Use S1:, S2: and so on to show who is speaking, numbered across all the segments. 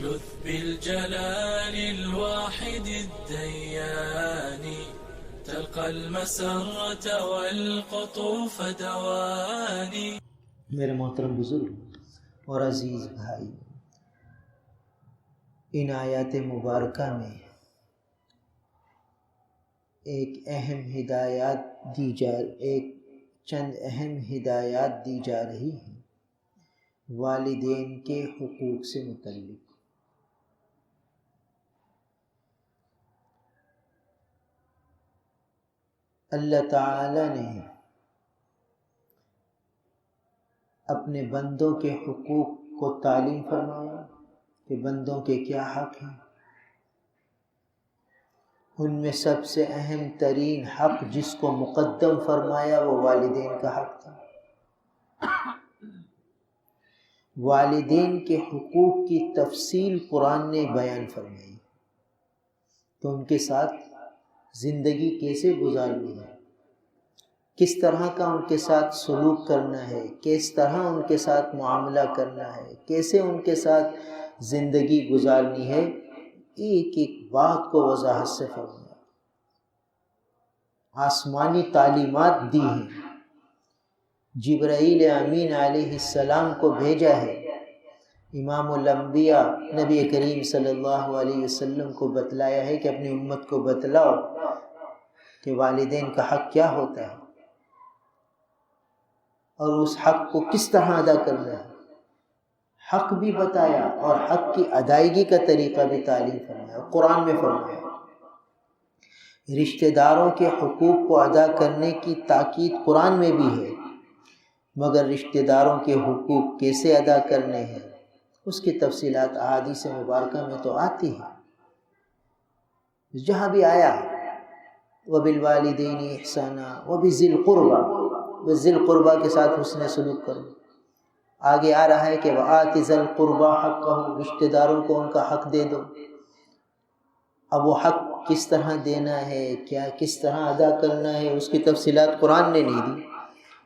S1: لذ بالجلال الواحد الديان تلقى المسرة والقطوف دواني.
S2: میرے محترم بزرگ اور عزیز بھائی، ان آیات مبارکہ میں چند اہم ہدایات دی جا رہی ہیں والدین کے حقوق سے متعلق۔ اللہ تعالی نے اپنے بندوں کے حقوق کو تعلیم فرمایا کہ بندوں کے کیا حق ہیں۔ ان میں سب سے اہم ترین حق جس کو مقدم فرمایا وہ والدین کا حق تھا۔ والدین کے حقوق کی تفصیل قرآن نے بیان فرمائی، تو ان کے ساتھ زندگی کیسے گزارنی ہے، کس طرح کا ان کے ساتھ سلوک کرنا ہے، کس طرح ان کے ساتھ معاملہ کرنا ہے، کیسے ان کے ساتھ زندگی گزارنی ہے، ایک ایک بات کو وضاحت سے فرمایا۔ آسمانی تعلیمات دی ہیں، جبرائیل امین علیہ السلام کو بھیجا ہے، امام الانبیاء نبی کریم صلی اللہ علیہ وسلم کو بتلایا ہے کہ اپنی امت کو بتلاؤ کہ والدین کا حق کیا ہوتا ہے اور اس حق کو کس طرح ادا کرنا ہے۔ حق بھی بتایا اور حق کی ادائیگی کا طریقہ بھی تعلیم فرمایا، قرآن میں فرمایا۔ رشتہ داروں کے حقوق کو ادا کرنے کی تاکید قرآن میں بھی ہے، مگر رشتہ داروں کے حقوق کیسے ادا کرنے ہیں اس کی تفصیلات احادیث مبارکہ میں تو آتی ہیں۔ جہاں بھی آیا وَبِالْوَالِدَيْنِ إِحْسَانًا وَبِذِي الْقُرْبَى، ذی القربہ کے ساتھ حسن سلوک کرو۔ آگے آ رہا ہے کہ وَآتِ ذَا الْقُرْبَى حَقَّهُ، رشتہ داروں کو ان کا حق دے دو۔ اب وہ حق کس طرح دینا ہے، کس طرح ادا کرنا ہے، اس کی تفصیلات قرآن نے نہیں دی،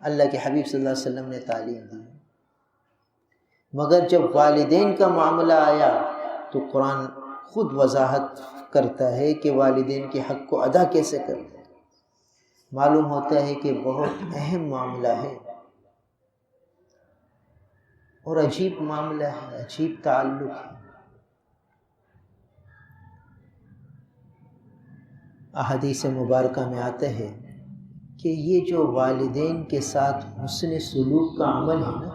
S2: اللہ کے حبیب صلی اللہ علیہ وسلم نے تعلیم دی۔ مگر جب والدین کا معاملہ آیا تو قرآن خود وضاحت کرتا ہے کہ والدین کے حق کو ادا کیسے کرنا ہے۔ معلوم ہوتا ہے کہ بہت اہم معاملہ ہے اور عجیب معاملہ ہے، عجیب تعلق ہے۔ احادیث مبارکہ میں آتا ہے کہ یہ جو والدین کے ساتھ حسن سلوک کا عمل ہے نا،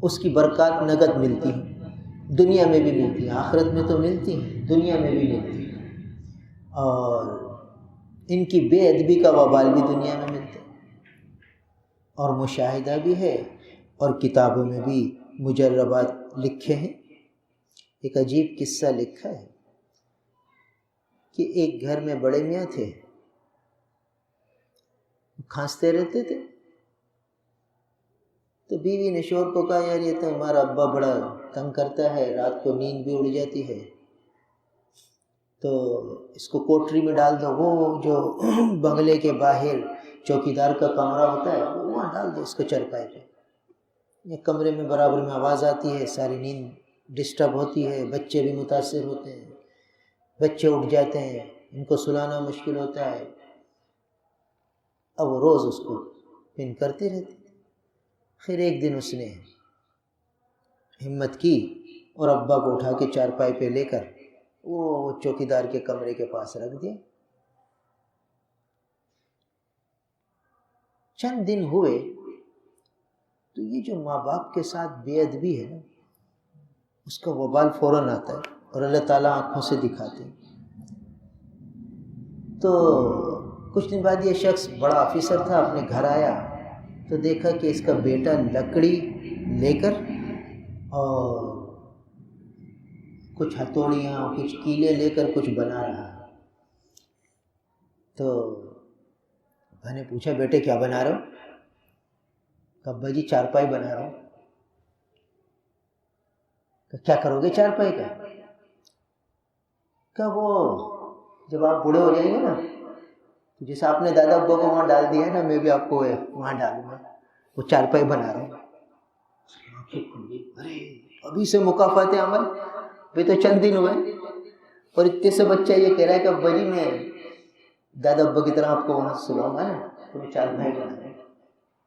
S2: اس کی برکات نقد ملتی ہیں، دنیا میں بھی ملتی ہیں، آخرت میں تو ملتی ہیں، دنیا میں بھی ملتی ہیں، اور ان کی بے ادبی کا وبال بھی دنیا میں ملتا ہے۔ اور مشاہدہ بھی ہے اور کتابوں میں بھی مجربات لکھے ہیں۔ ایک عجیب قصہ لکھا ہے کہ ایک گھر میں بڑے میاں تھے، کھانستے رہتے تھے، تو بیوی نے شوہر کو کہا یار یہ تو ہمارا ابا بڑا تنگ کرتا ہے، رات کو نیند بھی اڑ جاتی ہے، تو اس کو کوٹری میں ڈال دو، وہ جو بنگلے کے باہر چوکیدار کا کمرہ ہوتا ہے وہاں ڈال دو اس کو چرپائی پہ۔ یہ کمرے میں برابر میں آواز آتی ہے، ساری نیند ڈسٹرب ہوتی ہے، بچے بھی متاثر ہوتے ہیں، بچے اٹھ جاتے ہیں، ان کو سلانا مشکل ہوتا ہے۔ اب وہ روز اس کو پن کرتے رہتے۔ پھر ایک دن اس نے ہمت کی اور ابا کو اٹھا کے چارپائی پہ لے کر وہ چوکیدار کے کمرے کے پاس رکھ دیا۔ چند دن ہوئے تو یہ جو ماں باپ کے ساتھ بے ادبی ہے نا، اس کا وبال فوراً آتا ہے اور اللہ تعالیٰ آنکھوں سے دکھاتے ہیں۔ تو کچھ دن بعد یہ شخص بڑا آفیسر تھا، اپنے گھر آیا تو دیکھا کہ اس کا بیٹا لکڑی لے کر اور کچھ ہتھوڑیاں کچھ کیلے لے کر کچھ بنا رہا ہے۔ تو ابا نے پوچھا بیٹے کیا بنا رہے ہو؟ کہا ابا جی چارپائی بنا رہا ہوں۔ کیا کرو گے چارپائی کا؟ کہ وہ جب آپ بوڑھے ہو جائیں گے نا، جیسے آپ نے دادا ابا کو وہاں ڈال دیا ہے نا، میں بھی آپ کو وہاں ڈالوں گا، وہ چارپائی بنا رہا ہوں۔ ارے ابھی سے مکافات عمل، ابھی تو چند دن ہوئے، اور اتنے سے بچہ یہ کہہ رہا ہے کہ ابا جی میں دادا ابا کی طرح آپ کو وہاں سلاؤں گا نا، تمہیں 4 بھائی بنائے۔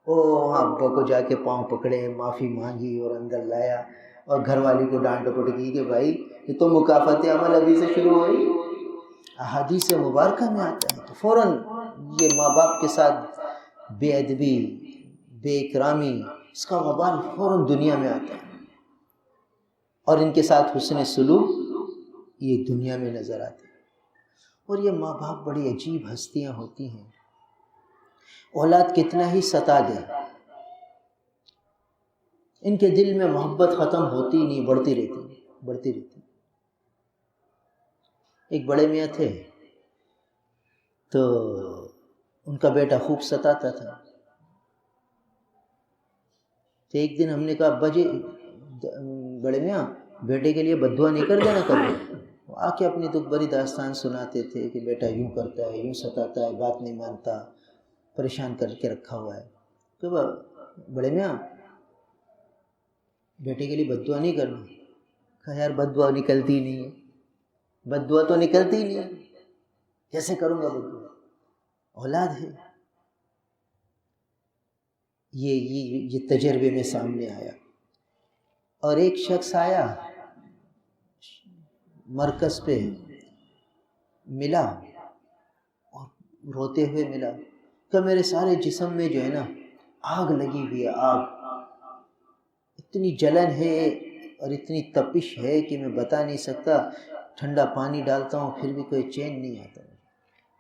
S2: وہاں ابا کو جا کے پاؤں پکڑے، معافی مانگی اور اندر لایا، اور گھر والی کو ڈانٹ ڈپٹ کی کہ بھائی یہ تو مکافات عمل ابھی سے شروع ہو رہی۔ احادیث مبارکہ میں آتا ہے کہ فوراً یہ ماں باپ کے ساتھ بے ادبی، بے اکرامی، اس کا وبال فوراً دنیا میں آتا ہے، اور ان کے ساتھ حسن سلوک یہ دنیا میں نظر آتے ہیں۔ اور یہ ماں باپ بڑی عجیب ہستیاں ہوتی ہیں، اولاد کتنا ہی ستا دے، ان کے دل میں محبت ختم ہوتی نہیں، بڑھتی رہتی۔ ایک بڑے میاں تھے، تو ان کا بیٹا خوب ستاتا تھا۔ تو ایک دن ہم نے کہا ابا جی بڑے میاں بیٹے کے لیے بد دعا نہیں کر دینا کبھی۔ وہ آ کے اپنی دکھ بھری داستان سناتے تھے کہ بیٹا یوں کرتا ہے، یوں ستاتا ہے، بات نہیں مانتا، پریشان کر کے رکھا ہوا ہے۔ تو بڑے میاں بیٹے کے لیے بد دعا نہیں کرنا۔ کہا یار بد دعا نکلتی نہیں ہے، بد دعا تو نکلتی نہیں ہے، کیسے کروں گا بد دعا؟ اولاد ہے۔ یہ تجربے میں سامنے آیا، اور ایک شخص آیا مرکز پہ، ملا اور روتے ہوئے ملا کہ میرے سارے جسم میں جو ہے نا آگ لگی ہوئی ہے، آگ، اتنی جلن ہے اور اتنی تپش ہے کہ میں بتا نہیں سکتا، ٹھنڈا پانی ڈالتا ہوں پھر بھی کوئی چین نہیں آتا،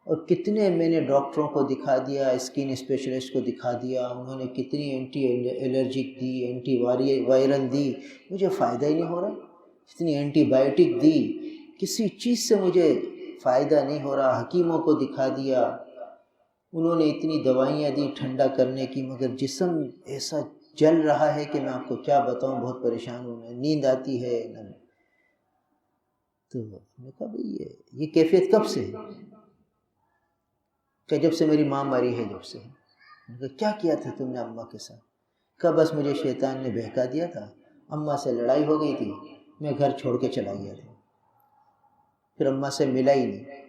S2: اور کتنے میں نے ڈاکٹروں کو دکھا دیا، اسکن اسپیشلسٹ کو دکھا دیا، انہوں نے کتنی اینٹی الرجک دی، اینٹی وائرل دی، مجھے فائدہ ہی نہیں ہو رہا، اتنی اینٹی بائیوٹک دی، کسی چیز سے مجھے فائدہ نہیں ہو رہا، حکیموں کو دکھا دیا، انہوں نے اتنی دوائیاں دی ٹھنڈا کرنے کی، مگر جسم ایسا جل رہا ہے کہ میں آپ کو کیا بتاؤں، بہت پریشان ہوں، نیند آتی ہے۔ تو میں نے کہا بھئی یہ کیفیت کب سے ہے؟ کہ جب سے میری ماں مری ہے، جب سے۔ میں نے کہا کیا تھا تم نے اماں کے ساتھ؟ کہا بس مجھے شیطان نے بہکا دیا تھا، اماں سے لڑائی ہو گئی تھی، میں گھر چھوڑ کے چلا گیا تھا، پھر اماں سے ملا ہی نہیں۔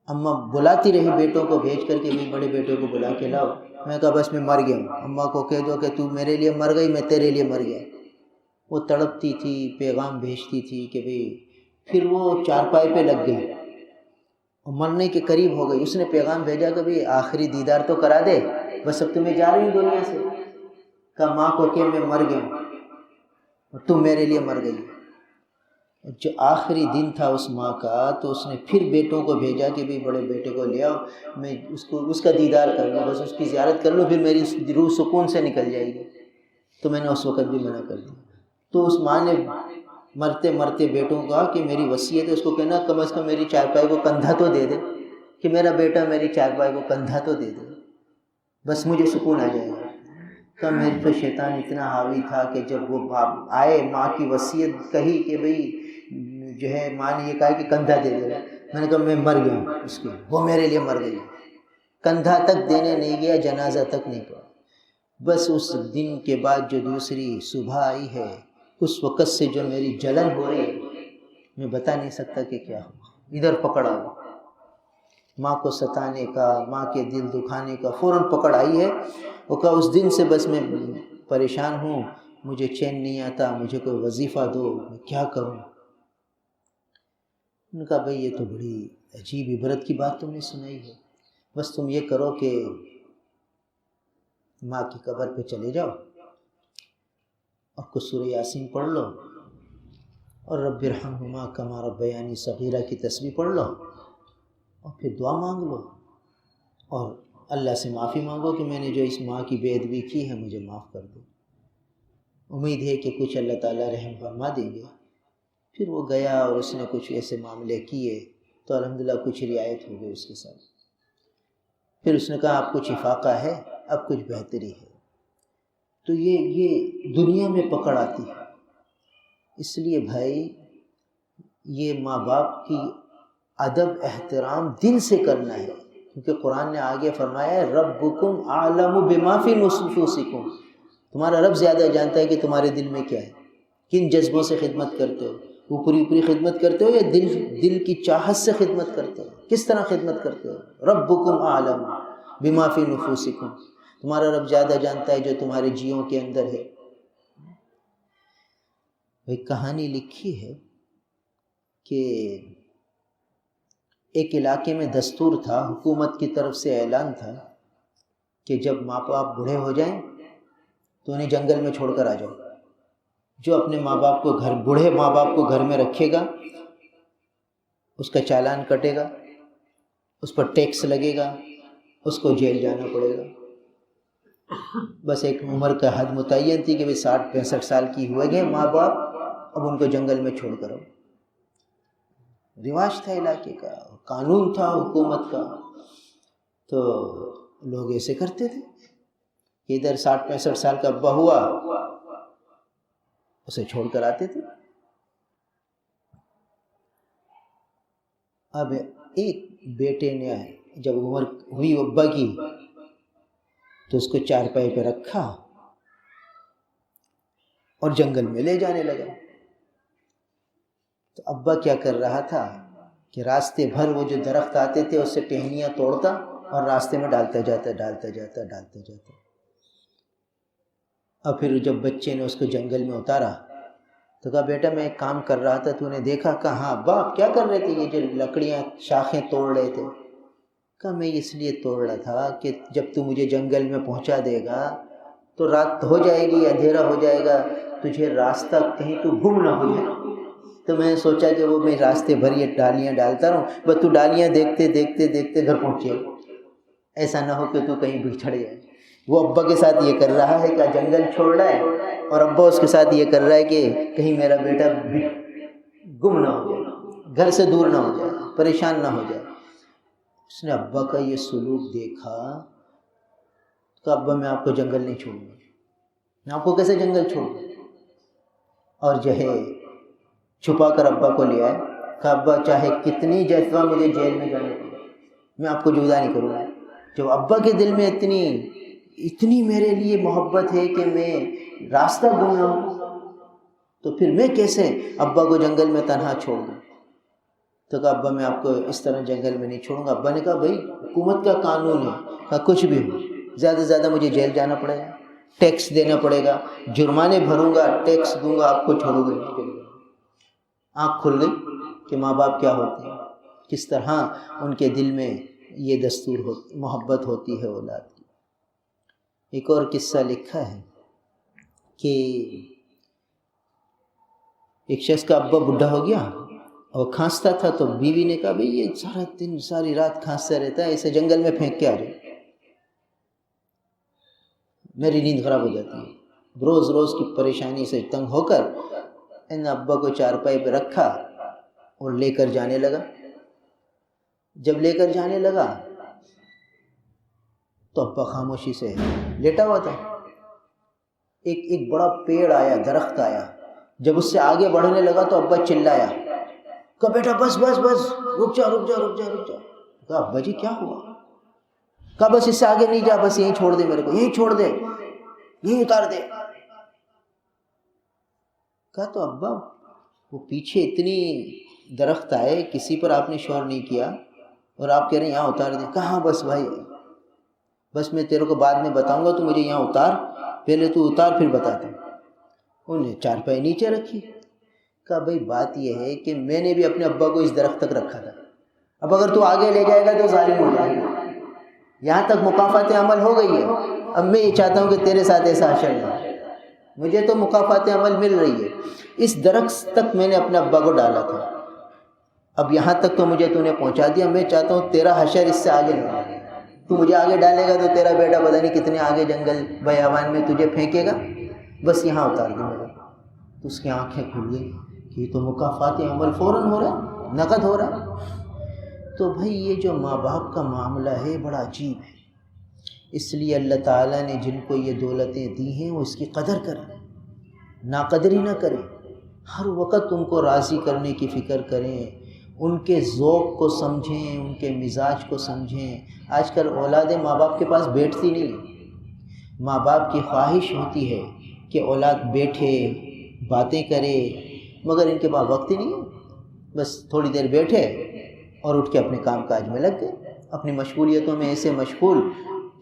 S2: اماں بلاتی رہی بیٹوں کو بھیج کر کے، بھی بڑے بیٹے کو بلا کے لاؤ، میں کہا بس میں مر گیا ہوں، اماں کو کہہ دو کہ تو میرے لیے مر گئی، میں تیرے لیے مر گیا۔ وہ تڑپتی تھی، پیغام بھیجتی تھی کہ بھئی، پھر وہ چارپائی پہ لگ گئی، مرنے کے قریب ہو گئی، اس نے پیغام بھیجا کہ بھئی آخری دیدار تو کرا دے، بس اب تو میں جا رہی ہوں دنیا سے۔ کہا ماں کو کہ میں مر گیا ہوں اور تم میرے لیے مر گئی۔ جو آخری دن تھا اس ماں کا، تو اس نے پھر بیٹوں کو بھیجا کہ بھئی بڑے بیٹے کو لے آؤ، میں اس کا دیدار کر لوں، بس اس کی زیارت کر لوں، پھر میری روح سکون سے نکل جائے گی۔ تو میں نے اس وقت بھی منع کر دیا۔ تو اس ماں نے مرتے مرتے بیٹوں کو کہا کہ میری وصیت ہے، اس کو کہنا کم از کم میری چارپائی کو کندھا تو دے دے، کہ میرا بیٹا میری چارپائی کو کندھا تو دے دے، بس مجھے سکون آ جائے گا۔ کہ میرے پہ شیطان اتنا حاوی تھا کہ جب وہ باپ آئے، ماں کی وصیت کہی کہ بھئی جو ہے ماں نے یہ کہا کہ کندھا دے دے، میں نے کہا میں مر گیا ہوں اس کے، وہ میرے لیے مر گئی، کندھا تک دینے نہیں گیا، جنازہ تک نہیں پڑا۔ بس اس دن کے بعد جو دوسری صبح آئی ہے، اس وقت سے جو میری جلن ہو رہی ہے، میں بتا نہیں سکتا کہ کیا ہوا۔ ادھر پکڑا ہوا ماں کو ستانے کا، ماں کے دل دکھانے کا، فوراً پکڑ آئی ہے۔ وہ کہا اس دن سے بس میں پریشان ہوں، مجھے چین نہیں آتا، مجھے کوئی وظیفہ دو، میں کیا کروں؟ ان کا بھئی یہ تو بڑی عجیب عبرت کی بات تم نے سنائی ہے، بس تم یہ کرو کہ ماں کی قبر پہ چلے جاؤ اور کچھ سورہ یاسین پڑھ لو، اور رب ارحمہما کما ربیانی صغیرہ کی تسبیح پڑھ لو، اور پھر دعا مانگ لو، اور اللہ سے معافی مانگو کہ میں نے جو اس ماں کی بے ادبی کی ہے مجھے معاف کر دو۔ امید ہے کہ کچھ اللہ تعالیٰ رحم فرما دیں گے۔ پھر وہ گیا اور اس نے کچھ ایسے معاملے کیے تو الحمدللہ کچھ رعایت ہو گئی اس کے ساتھ۔ پھر اس نے کہا اب کچھ افاقہ ہے، اب کچھ بہتری ہے۔ تو یہ دنیا میں پکڑ آتی ہے۔ اس لیے بھائی یہ ماں باپ کی ادب احترام دل سے کرنا ہے، کیونکہ قرآن نے آگے فرمایا ہے ربکم اعلم بما فی نفوسکم، تمہارا رب زیادہ جانتا ہے کہ تمہارے دل میں کیا ہے۔ کن جذبوں سے خدمت کرتے ہو؟ اوپری اوپری خدمت کرتے ہو یا دل کی چاہت سے خدمت کرتے ہو؟ کس طرح خدمت کرتے ہو؟ ربکم اعلم بما فی نفوسکم، تمہارا رب زیادہ جانتا ہے جو تمہارے جیوں کے اندر ہے۔ ایک کہانی لکھی ہے کہ ایک علاقے میں دستور تھا، حکومت کی طرف سے اعلان تھا کہ جب ماں باپ بوڑھے ہو جائیں تو انہیں جنگل میں چھوڑ کر آ جاؤ۔ جو اپنے ماں باپ کو بوڑھے ماں باپ کو گھر میں رکھے گا اس کا چالان کٹے گا، اس پر ٹیکس لگے گا، اس کو جیل جانا پڑے گا۔ بس ایک عمر کا حد متعین تھی کہ 60-65 سال کی ہوئے گئے ماں باپ، اب ان کو جنگل میں چھوڑ کر آؤ۔ رواج تھا علاقے کا، قانون تھا حکومت کا، تو لوگ ایسے کرتے تھے کہ ادھر 60-65 سال کا ابا ہوا اسے چھوڑ کر آتے تھے۔ اب ایک بیٹے نے جب عمر ہوئی ابا کی تو اس کو چارپائی پہ رکھا اور جنگل میں لے جانے لگا۔ تو ابا کیا کر رہا تھا کہ راستے بھر وہ جو درخت آتے تھے اس سے ٹہنیاں توڑتا اور راستے میں ڈالتا جاتا۔ اور پھر جب بچے نے اس کو جنگل میں اتارا تو کہا بیٹا میں ایک کام کر رہا تھا، تو نے دیکھا؟ کہا ہاں ابا آپ کیا کر رہے تھے؟ یہ جو لکڑیاں شاخیں توڑ رہے تھے۔ کہا میں اس لیے توڑ رہا تھا کہ جب تو مجھے جنگل میں پہنچا دے گا تو رات ہو جائے گی، اندھیرا ہو جائے گا، تجھے راستہ کہیں تو گم نہ ہو جائے۔ تو میں نے سوچا کہ وہ میں راستے بھر یہ ڈالیاں ڈالتا رہوں، بس تو ڈالیاں دیکھتے گھر پہنچے، ایسا نہ ہو کہ تو کہیں بچھڑ جائے۔ وہ ابا کے ساتھ یہ کر رہا ہے کہ جنگل چھوڑ رہا ہے اور ابا اس کے ساتھ یہ کر رہا ہے کہ کہیں میرا بیٹا گم نہ ہو جائے، گھر سے دور نہ ہو جائے، پریشان نہ ہو جائے۔ اس نے ابا کا یہ سلوک دیکھا کہ ابا میں آپ کو جنگل نہیں چھوڑوں گا، میں آپ کو کیسے جنگل چھوڑوں؟ اور جو ہے چھپا کر ابا کو لے آئے، کہ ابا چاہے کتنی دفعہ مجھے جیل میں جانے پڑے میں آپ کو جدا نہیں کروں گا۔ جب ابا کے دل میں اتنی میرے لیے محبت ہے کہ میں راستہ گم نہ ہوں، تو پھر میں کیسے ابا کو جنگل میں تنہا چھوڑ دوں؟ تو کہا ابا میں آپ کو اس طرح جنگل میں نہیں چھوڑوں گا۔ ابا نے کہا بھائی حکومت کا قانون ہے، کہا کچھ بھی ہو، زیادہ سے زیادہ مجھے جیل جانا پڑے گا، ٹیکس دینا پڑے گا، جرمانے بھروں گا، ٹیکس دوں گا، آپ کو چھوڑوں گا نہیں۔ آنکھ کھل گئی کہ ماں باپ کیا ہوتے ہیں، کس طرح ان کے دل میں یہ دستور محبت ہوتی ہے اولاد کی۔ ایک اور قصہ لکھا ہے کہ ایک شخص کا ابا بڈھا ہو گیا اور کھانستا تھا، تو بیوی نے کہا بھئی یہ سارا دن ساری رات کھانستا رہتا ہے، اسے جنگل میں پھینک کے آ جائے، میری نیند خراب ہو جاتی ہے۔ روز روز کی پریشانی سے تنگ ہو کر ان ابا کو چارپائی پہ رکھا اور لے کر جانے لگا۔ جب لے کر جانے لگا تو ابا خاموشی سے لیٹا ہوا تھا۔ ایک بڑا پیڑ آیا، درخت آیا، جب اس سے آگے بڑھنے لگا تو ابا چلایا، کہا بیٹا بس رک جا۔ کہا ابا جی کیا ہوا؟ کہا بس اس سے آگے نہیں جا، بس یہیں چھوڑ دے، میرے کو یہیں چھوڑ دے، یہیں اتار دے۔ کہا تو ابا وہ پیچھے اتنی درخت آئے، کسی پر آپ نے شور نہیں کیا اور آپ کہہ رہے ہیں یہاں اتار دیں۔ کہا ہاں بس بھائی، بس میں تیرے کو بعد میں بتاؤں گا، تو مجھے یہاں اتار، پہلے تو اتار پھر بتاتا ہوں۔ انہیں چارپائی نیچے رکھی۔ کہا بھئی بات یہ ہے کہ میں نے بھی اپنے ابا کو اس درخت تک رکھا تھا، اب اگر تو آگے لے جائے گا تو ظالم ہو جائے گا۔ یہاں تک مکافات عمل ہو گئی ہے، اب میں یہ چاہتا ہوں کہ تیرے ساتھ ایسا حشر نہ ہو۔ مجھے تو مکافات عمل مل رہی ہے، اس درخت تک میں نے اپنے ابا کو ڈالا تھا، اب یہاں تک تو مجھے تو نے پہنچا دیا، میں چاہتا ہوں تیرا حشر اس سے آگے نہ ہو۔ تو مجھے آگے ڈالے گا تو تیرا بیٹا پتہ نہیں کتنے آگے جنگل بیابان میں تجھے پھینکے گا، بس یہاں اتار دے میرا۔ تو اس کی آنکھیں کھل گئی کہ یہ تو مکافات عمل فوراً ہو رہا، نقد ہو رہا۔ تو بھائی یہ جو ماں باپ کا معاملہ ہے بڑا عجیب ہے، اس لیے اللہ تعالیٰ نے جن کو یہ دولتیں دی ہیں وہ اس کی قدر کریں، ناقدری نہ کریں، ہر وقت ان کو راضی کرنے کی فکر کریں، ان کے ذوق کو سمجھیں، ان کے مزاج کو سمجھیں۔ آج کل اولادیں ماں باپ کے پاس بیٹھتی نہیں، ماں باپ کی خواہش ہوتی ہے کہ اولاد بیٹھے، باتیں کرے، مگر ان کے پاس وقت ہی نہیں ہے، بس تھوڑی دیر بیٹھے اور اٹھ کے اپنے کام کاج میں لگ گئے، اپنی مشغولیتوں میں ایسے مشغول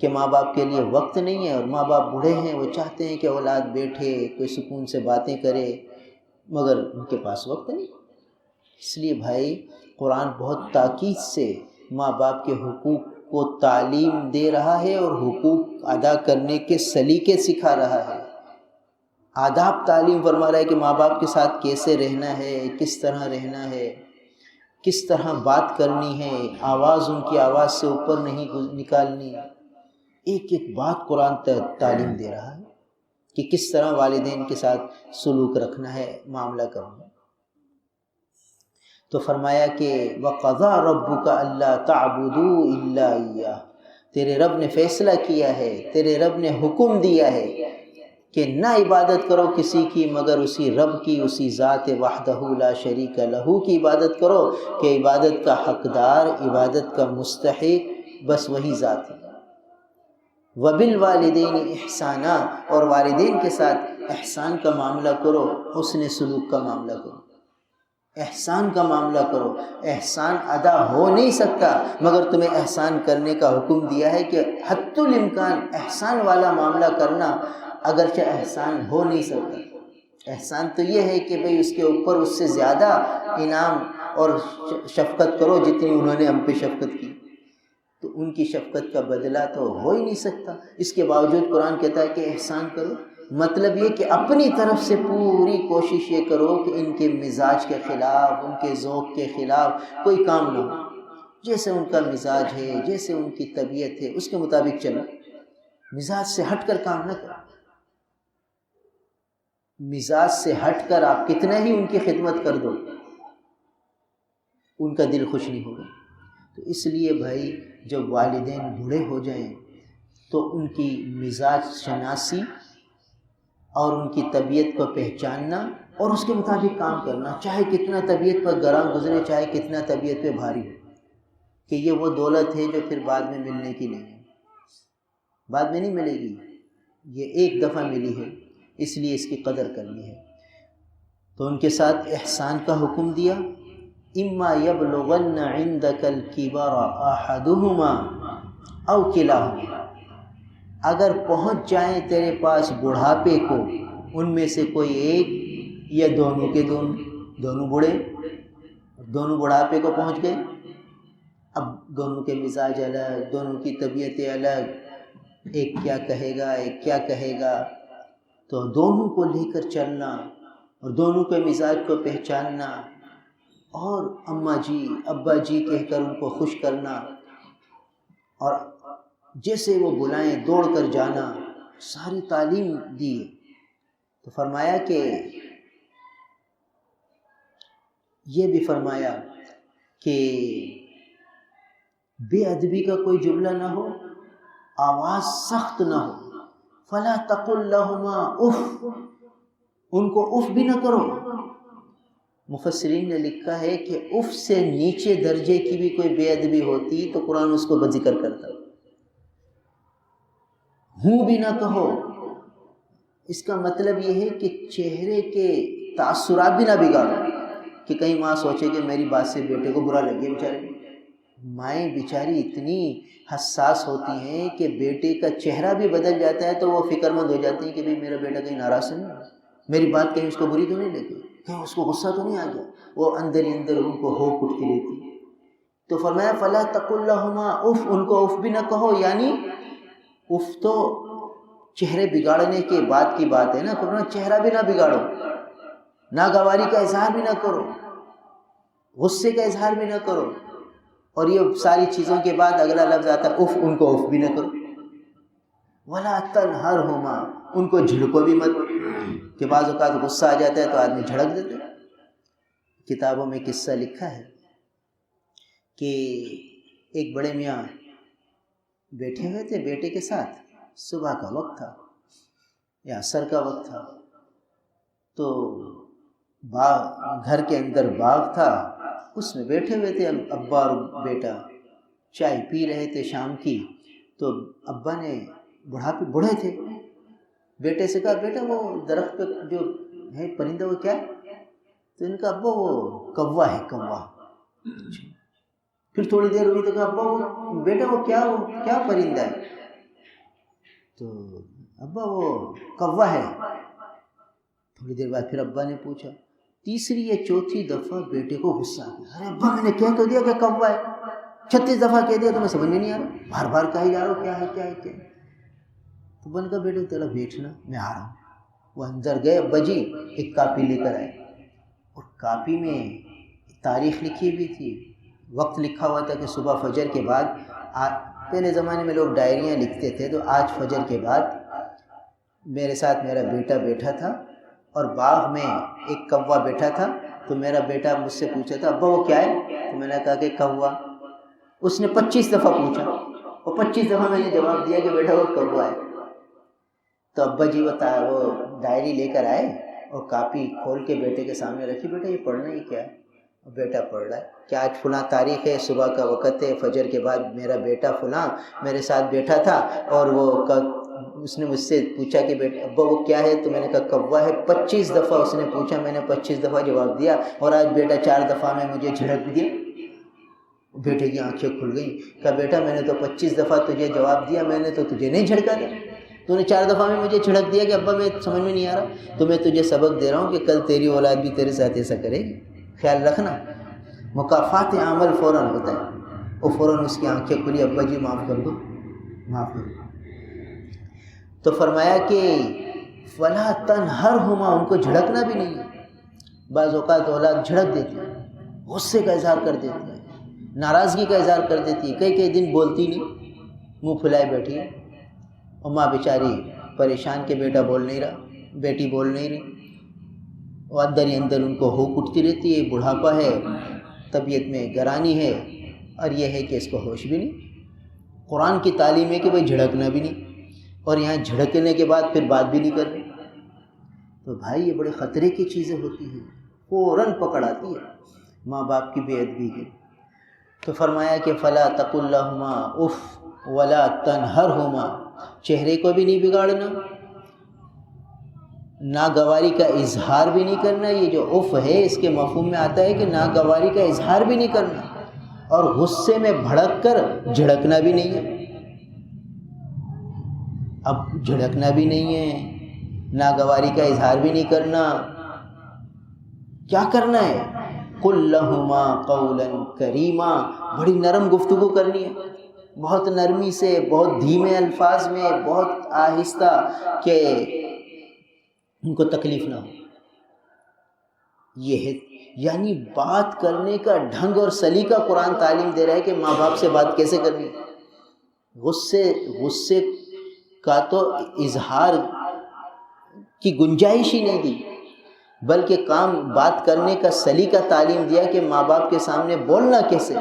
S2: کہ ماں باپ کے لیے وقت نہیں ہے، اور ماں باپ بوڑھے ہیں، وہ چاہتے ہیں کہ اولاد بیٹھے کوئی سکون سے باتیں کرے، مگر ان کے پاس وقت نہیں۔ اس لیے بھائی قرآن بہت تاکید سے ماں باپ کے حقوق کو تعلیم دے رہا ہے اور حقوق ادا کرنے کے سلیقے سکھا رہا ہے، آداب تعلیم فرما رہا ہے کہ ماں باپ کے ساتھ کیسے رہنا ہے، کس طرح رہنا ہے، کس طرح بات کرنی ہے، آواز ان کی آواز سے اوپر نہیں نکالنی، ایک ایک بات قرآن تعلیم دے رہا ہے کہ کس طرح والدین کے ساتھ سلوک رکھنا ہے، معاملہ کرنا ہے۔ تو فرمایا کہ وَقَضَىٰ رَبُّكَ أَلَّا تَعْبُدُوا إِلَّا إِيَّاهُ، تیرے رب نے فیصلہ کیا ہے، تیرے رب نے حکم دیا ہے کہ نہ عبادت کرو کسی کی مگر اسی رب کی، اسی ذات وحدہ لا شریک لہ کی عبادت کرو، کہ عبادت کا حقدار، عبادت کا مستحق بس وہی ذات ہے۔ وَبِالْوَالِدَيْنِ إِحْسَانًا، اور والدین کے ساتھ احسان کا معاملہ کرو، حسن سلوک کا معاملہ کرو، احسان کا معاملہ کرو۔ احسان ادا ہو نہیں سکتا مگر تمہیں احسان کرنے کا حکم دیا ہے کہ حتی الامکان احسان والا معاملہ کرنا، اگرچہ احسان ہو نہیں سکتا۔ احسان تو یہ ہے کہ بھئی اس کے اوپر اس سے زیادہ انعام اور شفقت کرو جتنی انہوں نے ہم پہ شفقت کی، تو ان کی شفقت کا بدلہ تو ہو ہی نہیں سکتا۔ اس کے باوجود قرآن کہتا ہے کہ احسان کرو، مطلب یہ کہ اپنی طرف سے پوری کوشش یہ کرو کہ ان کے مزاج کے خلاف، ان کے ذوق کے خلاف کوئی کام نہ ہو، جیسے ان کا مزاج ہے، جیسے ان کی طبیعت ہے اس کے مطابق چلو، مزاج سے ہٹ کر کام نہ کرو۔ مزاج سے ہٹ کر آپ کتنا ہی ان کی خدمت کر دو، ان کا دل خوش نہیں ہوگا۔ تو اس لیے بھائی جب والدین بوڑھے ہو جائیں تو ان کی مزاج شناسی اور ان کی طبیعت کو پہچاننا اور اس کے مطابق کام کرنا، چاہے کتنا طبیعت پر گراں گزرے، چاہے کتنا طبیعت پہ بھاری ہو، کہ یہ وہ دولت ہے جو پھر بعد میں ملنے کی نہیں ہے، بعد میں نہیں ملے گی، یہ ایک دفعہ ملی ہے، اس لیے اس کی قدر کرنی ہے۔ تو ان کے ساتھ احسان کا حکم دیا، اما یبلغن عندک الکبر احدہما او کلاہما، اگر پہنچ جائیں تیرے پاس بڑھاپے کو ان میں سے کوئی ایک یا دونوں کے دونوں بوڑھے، دونوں بڑھاپے کو پہنچ گئے، اب دونوں کے مزاج الگ، دونوں کی طبیعتیں الگ، ایک کیا کہے گا ایک کیا کہے گا، تو دونوں کو لے کر چلنا اور دونوں کے مزاج کو پہچاننا اور اماں جی ابا جی کہہ کر ان کو خوش کرنا، اور جیسے وہ بلائیں دوڑ کر جانا، ساری تعلیم دی۔ تو فرمایا کہ یہ بھی فرمایا کہ بے ادبی کا کوئی جملہ نہ ہو، آواز سخت نہ ہو، فلا تقل لہما اف، ان کو اف بھی نہ کرو۔ مفسرین نے لکھا ہے کہ اف سے نیچے درجے کی بھی کوئی بے ادبی ہوتی تو قرآن اس کو بذکر کرتا، ہوں بھی نہ کہو۔ اس کا مطلب یہ ہے کہ چہرے کے تاثرات بھی نہ بگاڑو، کہ کہیں ماں سوچے کہ میری بات سے بیٹے کو برا لگے، بیچارے مائیں بیچاری اتنی حساس ہوتی ہیں کہ بیٹے کا چہرہ بھی بدل جاتا ہے تو وہ فکر مند ہو جاتی ہیں کہ بھئی میرا بیٹا کہیں ناراض تو نہیں ہو، میری بات کہیں اس کو بری تو نہیں لگی، کہیں اس کو غصہ تو نہیں آ گیا، وہ اندر ہی اندر ان کو ہوک اٹھتی رہتی۔ تو فرمایا فلا تقل لہما اف، ان کو اف بھی نہ کہو، یعنی اف تو چہرے بگاڑنے کے بعد کی بات ہے نا، فرمایا چہرہ بھی نہ بگاڑو، ناگواری کا اظہار بھی نہ کرو، غصے کا اظہار بھی نہ کرو، اور یہ ساری چیزوں کے بعد اگلا لفظ آتا ہے اف، ان کو اف بھی نہ کرو۔ ولا تنہرہما، ان کو جھڑکو بھی مت، کہ بعض اوقات غصہ آ جاتا ہے تو آدمی جھڑک دیتا ہے۔ کتابوں میں قصہ لکھا ہے کہ ایک بڑے میاں بیٹھے ہوئے تھے بیٹے کے ساتھ، صبح کا وقت تھا یا عصر کا وقت تھا، تو گھر کے اندر باغ تھا، اس میں بیٹھے ہوئے تھے ابا اور بیٹا، چائے پی رہے تھے شام کی۔ تو ابا نے بوڑھے تھے، بیٹے سے کہا بیٹا وہ درخت پہ جو ہے پرندہ وہ کیا ہے؟ تو ان کا ابا وہ کوا ہے، کوا۔ پھر تھوڑی دیر ہوئی تو کہا ابا وہ بیٹا وہ کیا پرندہ ہے؟ تو ابا وہ کوا ہے۔ تھوڑی دیر بعد پھر ابا نے پوچھا، تیسری یا چوتھی دفعہ بیٹے کو غصہ آ گیا، ارے ابا میں نے کہہ تو دیا کہ کوا ہے، 36 دفعہ کہہ دیا، تمہیں سمجھ میں نہیں آ رہا، بار بار کہا جا رہا کیا ہے۔ تو بن کا بیٹے تیرا بیٹھنا، میں آ رہا ہوں۔ وہ اندر گئے، ابا جی ایک کاپی لے کر آئے، اور کاپی میں تاریخ لکھی ہوئی تھی، وقت لکھا ہوا تھا کہ صبح فجر کے بعد، پہلے زمانے میں لوگ ڈائریاں لکھتے تھے، تو آج فجر کے بعد میرے ساتھ میرا بیٹا بیٹھا تھا اور باغ میں ایک کوا بیٹھا تھا، تو میرا بیٹا مجھ سے پوچھا تھا ابا وہ کیا ہے؟ تو میں نے کہا کہ کوا۔ اس نے 25 دفعہ پوچھا اور 25 دفعہ میں نے جواب دیا کہ بیٹا وہ کوا ہے۔ تو ابا جی وہ ڈائری لے کر آئے اور کاپی کھول کے بیٹے کے سامنے رکھی، بیٹا یہ پڑھنا ہی کیا ہے؟ اور بیٹا پڑھ رہا ہے کہ آج فلاں تاریخ ہے، صبح کا وقت ہے، فجر کے بعد میرا بیٹا فلاں میرے ساتھ بیٹھا تھا، اور وہ اس نے مجھ سے پوچھا کہ بیٹا ابا وہ کیا ہے؟ تو میں نے کہا کوا ہے۔ 25 دفعہ اس نے پوچھا، میں نے 25 دفعہ جواب دیا، اور آج بیٹا 4 دفعہ میں مجھے جھڑک دیا۔ بیٹے کی آنکھیں کھل گئیں، کہا بیٹا میں نے تو 25 دفعہ تجھے جواب دیا، میں نے تو تجھے نہیں جھڑکا تھا، تو نے 4 دفعہ میں مجھے جھڑک دیا کہ ابا میں سمجھ میں نہیں آ رہا۔ تو میں تجھے سبق دے رہا ہوں کہ کل تیری اولاد بھی تیرے ساتھ ایسا کرے گی، خیال رکھنا۔ مکافات عمل فوراً ہوتا ہے، وہ فوراً اس کی آنکھیں کھلی، ابا جی معاف کر دو، معاف کر دو۔ تو فرمایا کہ فلا تنہرہما، ان کو جھڑکنا بھی نہیں ہے۔ بعض اوقات اولاد جھڑک دیتی ہے، غصے کا اظہار کر دیتی ہے، ناراضگی کا اظہار کر دیتی ہے، کئی دن بولتی نہیں، منہ پھلائے بیٹھی ہے، اور ماں بیچاری پریشان کہ بیٹا بول نہیں رہا، بیٹی بول نہیں رہی، اور اندر ہی اندر ان کو ہوک اٹھتی رہتی ہے، بڑھاپا ہے، طبیعت میں گرانی ہے، اور یہ ہے کہ اس کو ہوش بھی نہیں۔ قرآن کی تعلیم ہے کہ بھائی جھڑکنا بھی نہیں، اور یہاں جھڑکنے کے بعد پھر بات بھی نہیں کرنی۔ تو بھائی یہ بڑے خطرے کی چیزیں ہوتی ہیں، فوراً پکڑ آتی ہے ماں باپ کی بے ادبی کی۔ تو فرمایا کہ فلا تقل لہما اف ولا تنہرہما، چہرے کو بھی نہیں بگاڑنا، ناگواری کا اظہار بھی نہیں کرنا۔ یہ جو اف ہے اس کے مفہوم میں آتا ہے کہ ناگواری کا اظہار بھی نہیں کرنا، اور غصے میں بھڑک کر جھڑکنا بھی نہیں ہے۔ اب جھڑکنا بھی نہیں ہے، ناگواری کا اظہار بھی نہیں کرنا، کیا کرنا ہے؟ قل لہما قولا کریما، بڑی نرم گفتگو کرنی ہے، بہت نرمی سے، بہت دھیمے الفاظ میں، بہت آہستہ، کہ ان کو تکلیف نہ ہو۔ یہ ہے یعنی بات کرنے کا ڈھنگ اور سلیقہ قرآن تعلیم دے رہا ہے کہ ماں باپ سے بات کیسے کرنی ہے۔ غصے کا تو اظہار کی گنجائش ہی نہیں دی، بلکہ بات کرنے کا سلیقہ تعلیم دیا کہ ماں باپ کے سامنے بولنا کیسے۔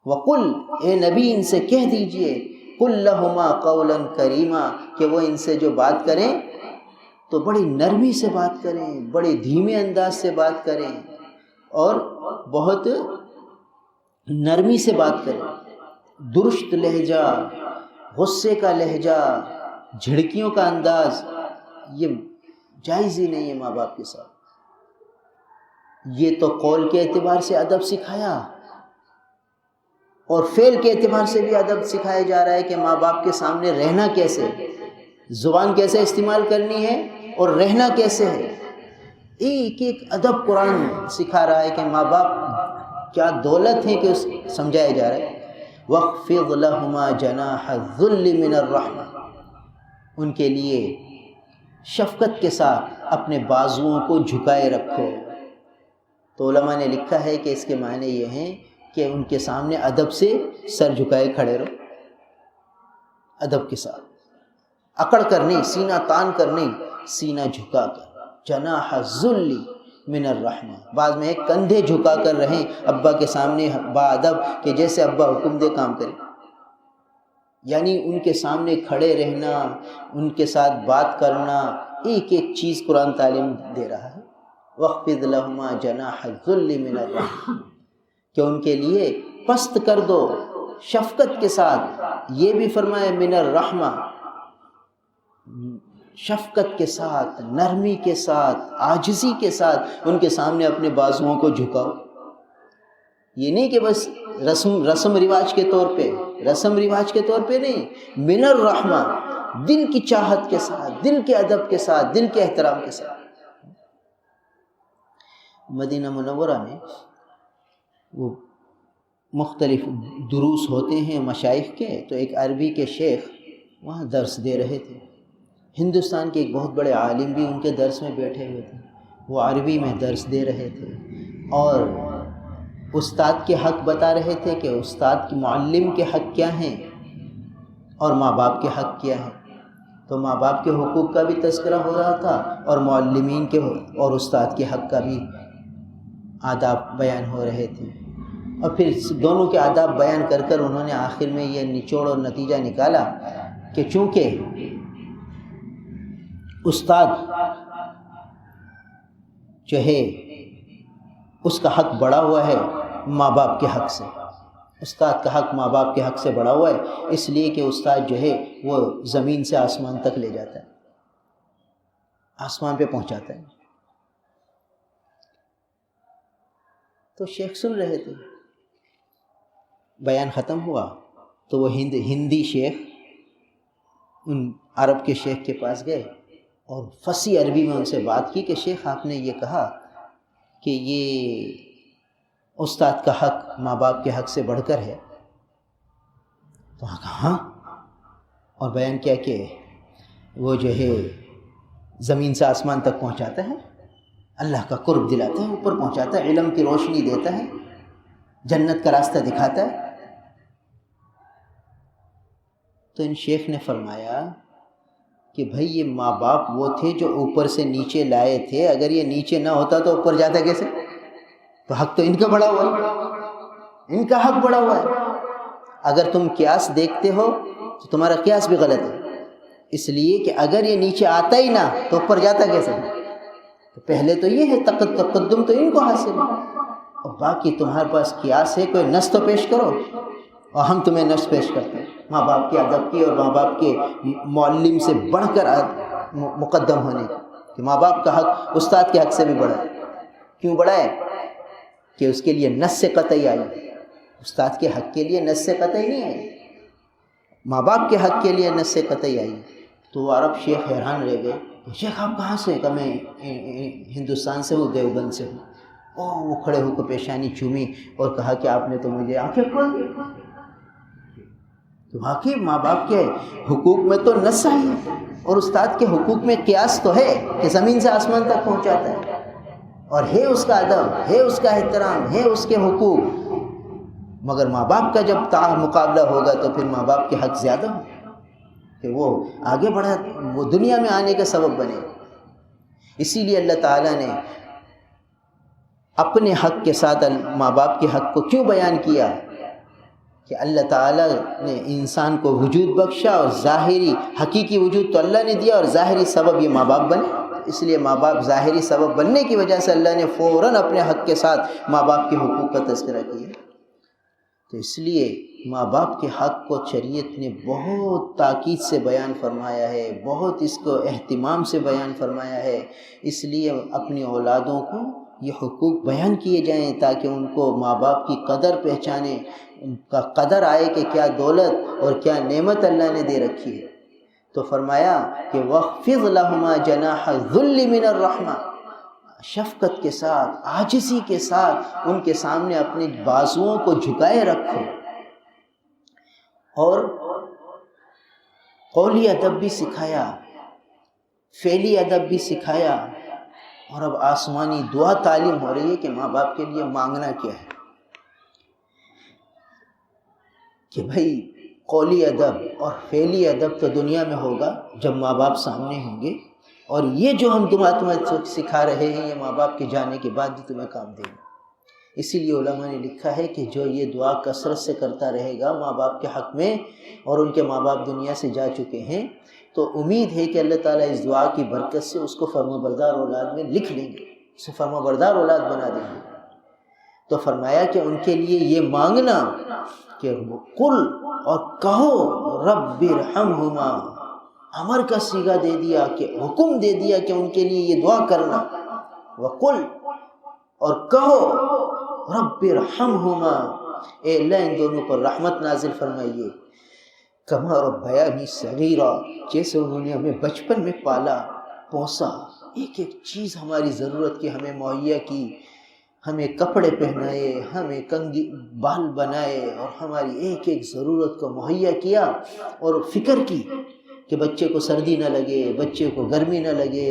S2: وَقُلْ، اے نبی ان سے کہہ دیجئے، قُلْ لَهُمَا قَوْلًا كَرِيمًا، کہ وہ ان سے جو بات کریں تو بڑی نرمی سے بات کریں، بڑے دھیمے انداز سے بات کریں، اور بہت نرمی سے بات کریں، درست لہجہ، غصے کا لہجہ، جھڑکیوں کا انداز، یہ جائز ہی نہیں ہے ماں باپ کے ساتھ۔ یہ تو قول کے اعتبار سے ادب سکھایا، اور فعل کے اعتبار سے بھی ادب سکھایا جا رہا ہے کہ ماں باپ کے سامنے رہنا کیسے، زبان کیسے استعمال کرنی ہے اور رہنا کیسے ہے۔ ایک ایک ادب قرآن سکھا رہا ہے کہ ماں باپ کیا دولت ہے، کہ اس سمجھایا جا رہا ہے۔ وَاخْفِضْ لَهُمَا جَنَاحَ الذُّلِّ مِنَ الرَّحْمَةِ، ان کے لیے شفقت کے ساتھ اپنے بازوؤں کو جھکائے رکھو۔ تو علماء نے لکھا ہے کہ اس کے معنی یہ ہیں کہ ان کے سامنے ادب سے سر جھکائے کھڑے رہو، ادب کے ساتھ، اکڑ کر نہیں، سینہ تان کر نہیں، سینہ جھکا کر، جناح الذل من الرحمہ۔ بعض میں کندھے جھکا کر رہیں ابا کے سامنے با ادب، کہ جیسے ابا حکم دے کام کرے، یعنی ان کے سامنے کھڑے رہنا، ان کے ساتھ بات کرنا، ایک ایک چیز قرآن تعلیم دے رہا ہے۔ وَاخْفِضْ لَهُمَا جَنَاحَ الذُّلِّ مِنَ الرَّحْمَةِ، کہ ان کے لیے پست کر دو شفقت کے ساتھ۔ یہ بھی فرمایا من الرحمہ، شفقت کے ساتھ، نرمی کے ساتھ، عاجزی کے ساتھ ان کے سامنے اپنے بازوؤں کو جھکاؤ۔ یہ نہیں کہ بس رسم رواج کے طور پہ، رسم رواج کے طور پہ نہیں، من الرحمہ، دل کی چاہت کے ساتھ، دل کے ادب کے ساتھ، دل کے احترام کے ساتھ۔ مدینہ منورہ میں وہ مختلف دروس ہوتے ہیں مشائخ کے، تو ایک عربی کے شیخ وہاں درس دے رہے تھے۔ ہندوستان کے ایک بہت بڑے عالم بھی ان کے درس میں بیٹھے ہوئے تھے، وہ عربی میں درس دے رہے تھے اور استاد کے حق بتا رہے تھے کہ استاد کی معلم کے حق کیا ہیں اور ماں باپ کے حق کیا ہیں۔ تو ماں باپ کے حقوق کا بھی تذکرہ ہو رہا تھا اور معلمین کے اور استاد کے حق کا بھی آداب بیان ہو رہے تھے، اور پھر دونوں کے آداب بیان کر کر انہوں نے آخر میں یہ نچوڑ اور نتیجہ نکالا کہ چونکہ استاد جو ہے اس کا حق بڑا ہوا ہے ماں باپ کے حق سے، استاد کا حق ماں باپ کے حق سے بڑا ہوا ہے، اس لیے کہ استاد جو ہے وہ زمین سے آسمان تک لے جاتا ہے، آسمان پہ پہنچاتا ہے۔ تو شیخ سن رہے تھے، بیان ختم ہوا تو وہ ہندی شیخ ان عرب کے شیخ کے پاس گئے اور فصیح عربی میں ان سے بات کی کہ شیخ آپ نے یہ کہا کہ یہ استاد کا حق ماں باپ کے حق سے بڑھ کر ہے، تو وہاں کہا ہاں، اور بیان کیا کہ وہ جو ہے زمین سے آسمان تک پہنچاتا ہے، اللہ کا قرب دلاتا ہے، اوپر پہنچاتا ہے، علم کی روشنی دیتا ہے، جنت کا راستہ دکھاتا ہے۔ تو ان شیخ نے فرمایا کہ بھئی یہ ماں باپ وہ تھے جو اوپر سے نیچے لائے تھے، اگر یہ نیچے نہ ہوتا تو اوپر جاتا کیسے؟ تو حق تو ان کا بڑا ہوا ہے، ان کا حق بڑا ہوا ہے۔ اگر تم قیاس دیکھتے ہو تو تمہارا قیاس بھی غلط ہے، اس لیے کہ اگر یہ نیچے آتا ہی نہ تو اوپر جاتا کیسے؟ تو پہلے تو یہ ہے تقدم تو ان کو حاصل ہے، اور باقی تمہارے پاس قیاس ہے، کوئی نص تو پیش کرو، اور ہم تمہیں نص پیش کرتے ہیں ماں باپ کے ادب کی اور ماں باپ کے معلم سے بڑھ کر مقدم ہونے کی، کہ ماں باپ کا حق استاد کے حق سے بھی بڑا ہے۔ کیوں بڑا ہے؟ کہ اس کے لیے نص سے قطعی آئی، استاد کے حق کے لیے نص سے قطعی نہیں آئی، ماں باپ کے حق کے لیے نص سے قطعی آئی۔ تو وہ عرب شیخ حیران رہ گئے، شیخ آپ کہاں سے؟ کہ میں ہندوستان سے ہوں، دیوبند سے ہوں۔ وہ کھڑے ہو کر پیشانی چومی اور کہا کہ آپ نے تو مجھے آنکھیں کھول دی۔ تو واقعی ماں باپ کے حقوق میں تو نص آئی ہے، اور استاد کے حقوق میں قیاس تو ہے کہ زمین سے آسمان تک پہنچاتا ہے، اور ہے اس کا ادب، ہے اس کا احترام، ہے اس کے حقوق، مگر ماں باپ کا جب مقابلہ ہوگا تو پھر ماں باپ کے حق زیادہ ہوں کہ وہ آگے بڑھا، وہ دنیا میں آنے کا سبب بنے۔ اسی لیے اللہ تعالیٰ نے اپنے حق کے ساتھ ماں باپ کے حق کو کیوں بیان کیا؟ کہ اللہ تعالیٰ نے انسان کو وجود بخشا، اور ظاہری حقیقی وجود تو اللہ نے دیا، اور ظاہری سبب یہ ماں باپ بنے، اس لیے ماں باپ ظاہری سبب بننے کی وجہ سے اللہ نے فوراً اپنے حق کے ساتھ ماں باپ کے حقوق کا تذکرہ کیا۔ تو اس لیے ماں باپ کے حق کو شریعت نے بہت تاکید سے بیان فرمایا ہے، بہت اس کو اہتمام سے بیان فرمایا ہے، اس لیے اپنی اولادوں کو یہ حقوق بیان کیے جائیں تاکہ ان کو ماں باپ کی قدر پہچانیں، ان کا قدر آئے کہ کیا دولت اور کیا نعمت اللہ نے دے رکھی ہے۔ تو فرمایا کہ وَاخْفِضْ لَهُمَا جَنَاحَ الذُّلِّ مِنَ الرَّحْمَةِ، شفقت کے ساتھ، عاجزی کے ساتھ ان کے سامنے اپنے بازوؤں کو جھکائے رکھو، اور قولی ادب بھی سکھایا، فعلی ادب بھی سکھایا، اور اب آسمانی دعا تعلیم ہو رہی ہے کہ ماں باپ کے لیے مانگنا کیا ہے، کہ بھائی قولی ادب اور فعلی ادب تو دنیا میں ہوگا جب ماں باپ سامنے ہوں گے، اور یہ جو ہم تمہیں سکھا رہے ہیں یہ ماں باپ کے جانے کے بعد بھی تمہیں کام دیں گے۔ اسی لیے علماء نے لکھا ہے کہ جو یہ دعا کثرت سے کرتا رہے گا ماں باپ کے حق میں، اور ان کے ماں باپ دنیا سے جا چکے ہیں، تو امید ہے کہ اللہ تعالیٰ اس دعا کی برکت سے اس کو فرمانبردار اولاد میں لکھ لیں گے، اسے فرمانبردار اولاد بنا دیں گے۔ تو فرمایا کہ ان کے لیے یہ مانگنا کہ قل، اور کہو رب ارحمہما، امر کا صیغہ دے دیا کہ حکم دے دیا کہ ان کے لیے یہ دعا کرنا. وقل، اور کہو رب ارحمہما، اے اللہ ان دونوں پر رحمت نازل فرمائیے، کما ربیانی صغیرا، جیسے انہوں نے ہمیں بچپن میں پالا پوسا، ایک ایک چیز ہماری ضرورت کی ہمیں مہیا کی، ہمیں کپڑے پہنائے، ہمیں کنگھی بال بنائے، اور ہماری ایک ایک ضرورت کو مہیا کیا، اور فکر کی کہ بچے کو سردی نہ لگے، بچے کو گرمی نہ لگے،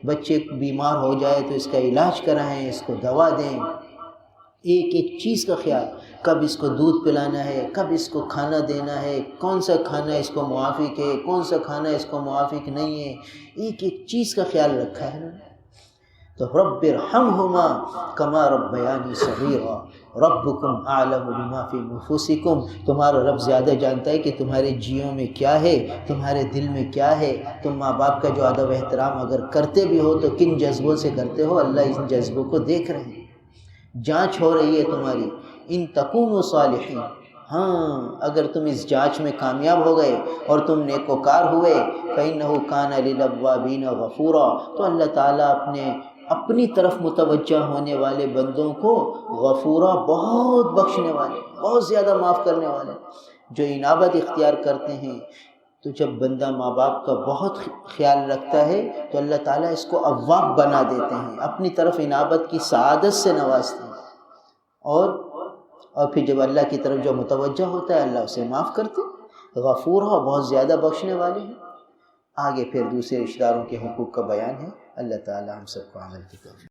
S2: بچے بیمار ہو جائے تو اس کا علاج کرائیں، اس کو دوا دیں، ایک ایک چیز کا خیال، کب اس کو دودھ پلانا ہے، کب اس کو کھانا دینا ہے، کون سا کھانا اس کو موافق ہے، کون سا کھانا اس کو موافق نہیں ہے، ایک ایک چیز کا خیال رکھا ہے نا. تو رب ارحمہما کما ربیانی صغیرا ربکم اعلم بما فی نفوسکم، تمہارا رب زیادہ جانتا ہے کہ تمہارے جیوں میں کیا ہے، تمہارے دل میں کیا ہے. تم ماں باپ کا جو ادب و احترام اگر کرتے بھی ہو تو کن جذبوں سے کرتے ہو، اللہ ان جذبوں کو دیکھ رہے ہیں، جانچ ہو رہی ہے تمہاری. ان تکونوا صالحین، ہاں اگر تم اس جانچ میں کامیاب ہو گئے اور تم نیکوکار ہوئے، فإنہ کان للأوابین غفورا، تو اللہ تعالیٰ اپنی طرف متوجہ ہونے والے بندوں کو غفورا، بہت بخشنے والے، بہت زیادہ معاف کرنے والے. جو انابت اختیار کرتے ہیں، تو جب بندہ ماں باپ کا بہت خیال رکھتا ہے تو اللہ تعالیٰ اس کو اواب بنا دیتے ہیں، اپنی طرف انابت کی سعادت سے نوازتے ہیں. اور پھر جب اللہ کی طرف جو متوجہ ہوتا ہے، اللہ اسے معاف کرتے. غفورا، بہت زیادہ بخشنے والے ہیں. آگے پھر دوسرے رشتہ داروں کے حقوق کا بیان ہے. اللہ تعالیٰ ہم سب کو عمل کی توفیق